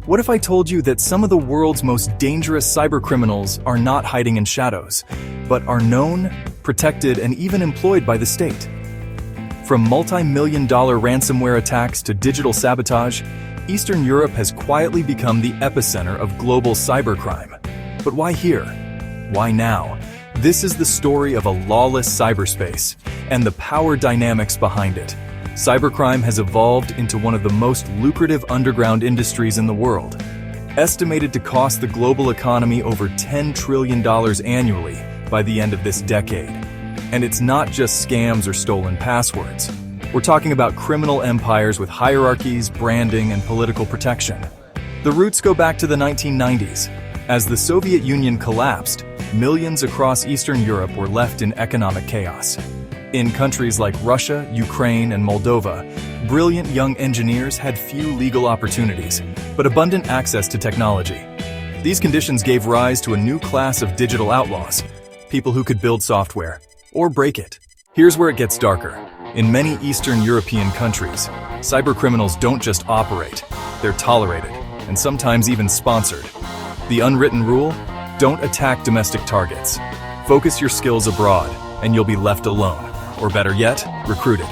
What if I told you that some of the world's most dangerous cybercriminals are not hiding in shadows, but are known, protected, and even employed by the state? From multi-million-dollar ransomware attacks to digital sabotage, Eastern Europe has quietly become the epicenter of global cybercrime. But why here? Why now? This is the story of a lawless cyberspace and the power dynamics behind it. Cybercrime has evolved into one of the most lucrative underground industries in the world, estimated to cost the global economy over $10 trillion annually by the end of this decade. And it's not just scams or stolen passwords. We're talking about criminal empires with hierarchies, branding, and political protection. The roots go back to the 1990s. As the Soviet Union collapsed, millions across Eastern Europe were left in economic chaos. In countries like Russia, Ukraine, and Moldova, brilliant young engineers had few legal opportunities, but abundant access to technology. These conditions gave rise to a new class of digital outlaws, people who could build software, or break it. Here's where it gets darker. In many Eastern European countries, cybercriminals don't just operate, they're tolerated, and sometimes even sponsored. The unwritten rule? Don't attack domestic targets. Focus your skills abroad, and you'll be left alone. Or better yet, recruited.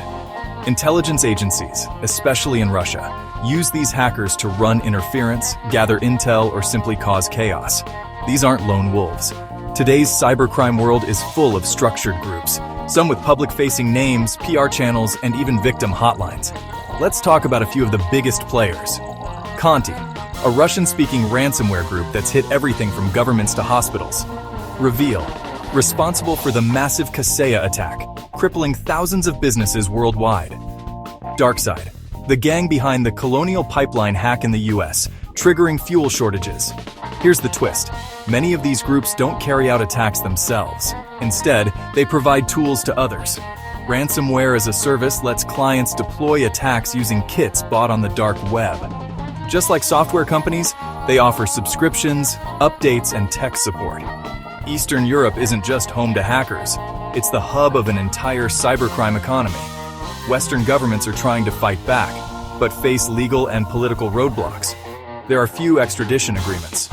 Intelligence agencies, especially in Russia, use these hackers to run interference, gather intel, or simply cause chaos. These aren't lone wolves. Today's cybercrime world is full of structured groups, some with public-facing names, PR channels, and even victim hotlines. Let's talk about a few of the biggest players. Conti, a Russian-speaking ransomware group that's hit everything from governments to hospitals. REvil, responsible for the massive Kaseya attack, crippling thousands of businesses worldwide. DarkSide, the gang behind the Colonial Pipeline hack in the US, triggering fuel shortages. Here's the twist. Many of these groups don't carry out attacks themselves. Instead, they provide tools to others. Ransomware-as-a-Service lets clients deploy attacks using kits bought on the dark web. Just like software companies, they offer subscriptions, updates, and tech support. Eastern Europe isn't just home to hackers. It's the hub of an entire cybercrime economy. Western governments are trying to fight back, but face legal and political roadblocks. There are few extradition agreements.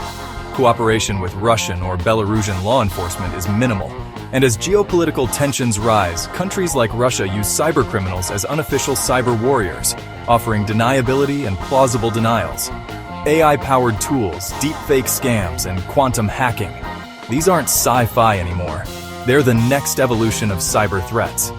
Cooperation with Russian or Belarusian law enforcement is minimal. And as geopolitical tensions rise, countries like Russia use cybercriminals as unofficial cyber warriors, offering deniability and plausible denials. AI-powered tools, deepfake scams, and quantum hacking. These aren't sci-fi anymore. They're the next evolution of cyber threats.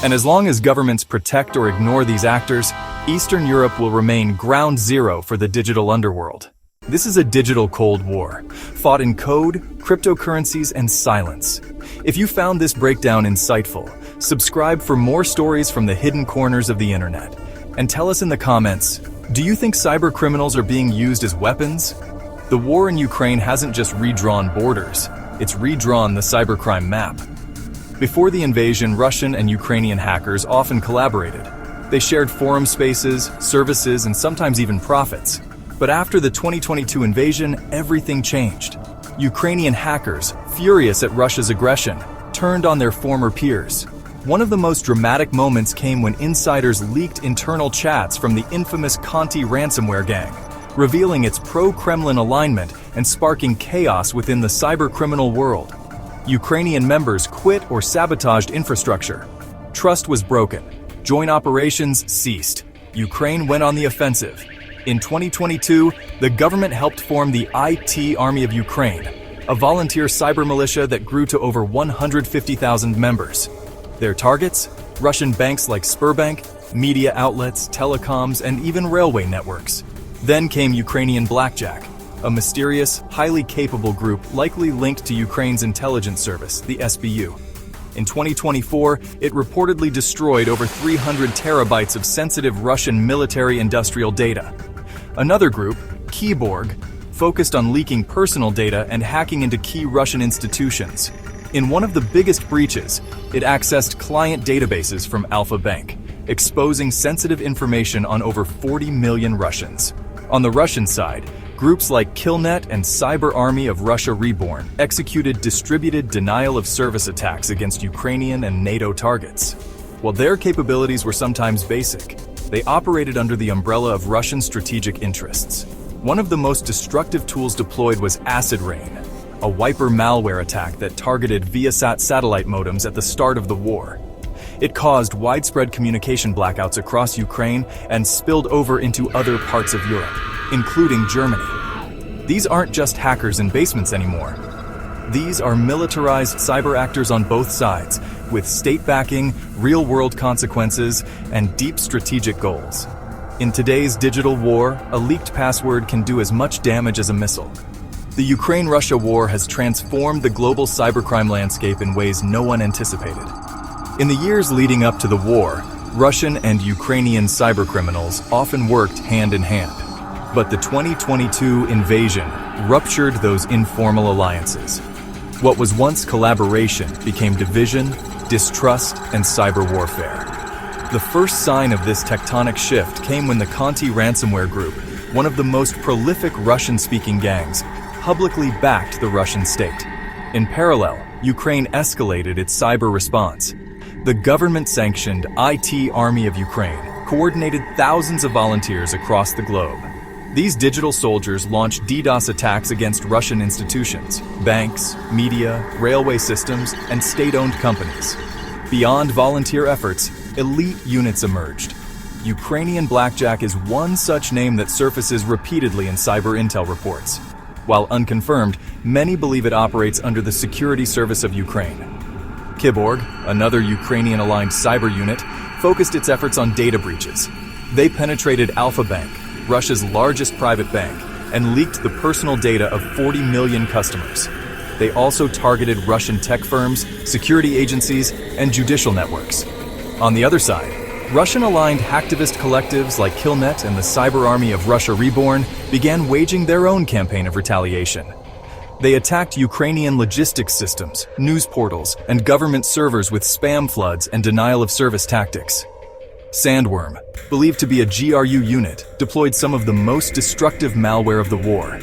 And as long as governments protect or ignore these actors, Eastern Europe will remain ground zero for the digital underworld. This is a digital Cold War, fought in code, cryptocurrencies, and silence. If you found this breakdown insightful, subscribe for more stories from the hidden corners of the internet. And tell us in the comments, do you think cyber criminals are being used as weapons? The war in Ukraine hasn't just redrawn borders, it's redrawn the cybercrime map. Before the invasion, Russian and Ukrainian hackers often collaborated. They shared forum spaces, services, and sometimes even profits. But after the 2022 invasion, everything changed. Ukrainian hackers, furious at Russia's aggression, turned on their former peers. One of the most dramatic moments came when insiders leaked internal chats from the infamous Conti ransomware gang, revealing its pro-Kremlin alignment and sparking chaos within the cybercriminal world. Ukrainian members quit or sabotaged infrastructure. Trust was broken. Joint operations ceased. Ukraine went on the offensive. In 2022, the government helped form the IT Army of Ukraine, a volunteer cyber militia that grew to over 150,000 members. Their targets? Russian banks like Sberbank, media outlets, telecoms, and even railway networks. Then came Ukrainian Blackjack, a mysterious, highly capable group likely linked to Ukraine's intelligence service, the SBU. In 2024, it reportedly destroyed over 300 terabytes of sensitive Russian military-industrial data. Another group, Keyborg, focused on leaking personal data and hacking into key Russian institutions. In one of the biggest breaches, it accessed client databases from Alfa Bank, exposing sensitive information on over 40 million Russians. On the Russian side, groups like Killnet and Cyber Army of Russia Reborn executed distributed denial-of-service attacks against Ukrainian and NATO targets. While their capabilities were sometimes basic, they operated under the umbrella of Russian strategic interests. One of the most destructive tools deployed was Acid Rain, a wiper malware attack that targeted Viasat satellite modems at the start of the war. It caused widespread communication blackouts across Ukraine and spilled over into other parts of Europe, including Germany. These aren't just hackers in basements anymore. These are militarized cyber actors on both sides, with state backing, real-world consequences, and deep strategic goals. In today's digital war, a leaked password can do as much damage as a missile. The Ukraine-Russia war has transformed the global cybercrime landscape in ways no one anticipated. In the years leading up to the war, Russian and Ukrainian cybercriminals often worked hand in hand. But the 2022 invasion ruptured those informal alliances. What was once collaboration became division, distrust, and cyber warfare. The first sign of this tectonic shift came when the Conti ransomware group, one of the most prolific Russian-speaking gangs, publicly backed the Russian state. In parallel, Ukraine escalated its cyber response. The government-sanctioned IT Army of Ukraine coordinated thousands of volunteers across the globe. These digital soldiers launched DDoS attacks against Russian institutions, banks, media, railway systems, and state-owned companies. Beyond volunteer efforts, elite units emerged. Ukrainian Blackjack is one such name that surfaces repeatedly in cyber intel reports. While unconfirmed, many believe it operates under the Security Service of Ukraine. Kiborg, another Ukrainian-aligned cyber unit, focused its efforts on data breaches. They penetrated Alfa Bank, Russia's largest private bank, and leaked the personal data of 40 million customers. They also targeted Russian tech firms, security agencies, and judicial networks. On the other side, Russian-aligned hacktivist collectives like Killnet and the Cyber Army of Russia Reborn began waging their own campaign of retaliation. They attacked Ukrainian logistics systems, news portals, and government servers with spam floods and denial-of-service tactics. Sandworm, believed to be a GRU unit, deployed some of the most destructive malware of the war.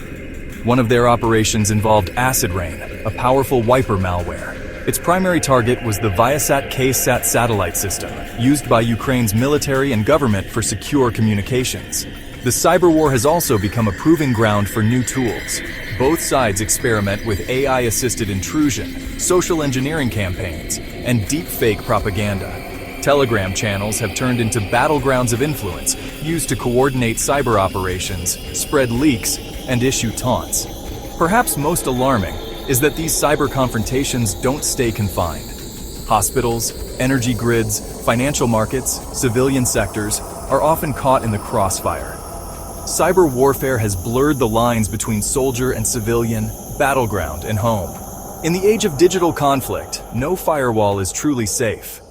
One of their operations involved Acid Rain, a powerful wiper malware. Its primary target was the Viasat KSAT satellite system, used by Ukraine's military and government for secure communications. The cyber war has also become a proving ground for new tools. Both sides experiment with AI-assisted intrusion, social engineering campaigns, and deepfake propaganda. Telegram channels have turned into battlegrounds of influence, used to coordinate cyber operations, spread leaks, and issue taunts. Perhaps most alarming is that these cyber confrontations don't stay confined. Hospitals, energy grids, financial markets, civilian sectors are often caught in the crossfire. Cyber warfare has blurred the lines between soldier and civilian, battleground and home. In the age of digital conflict, no firewall is truly safe.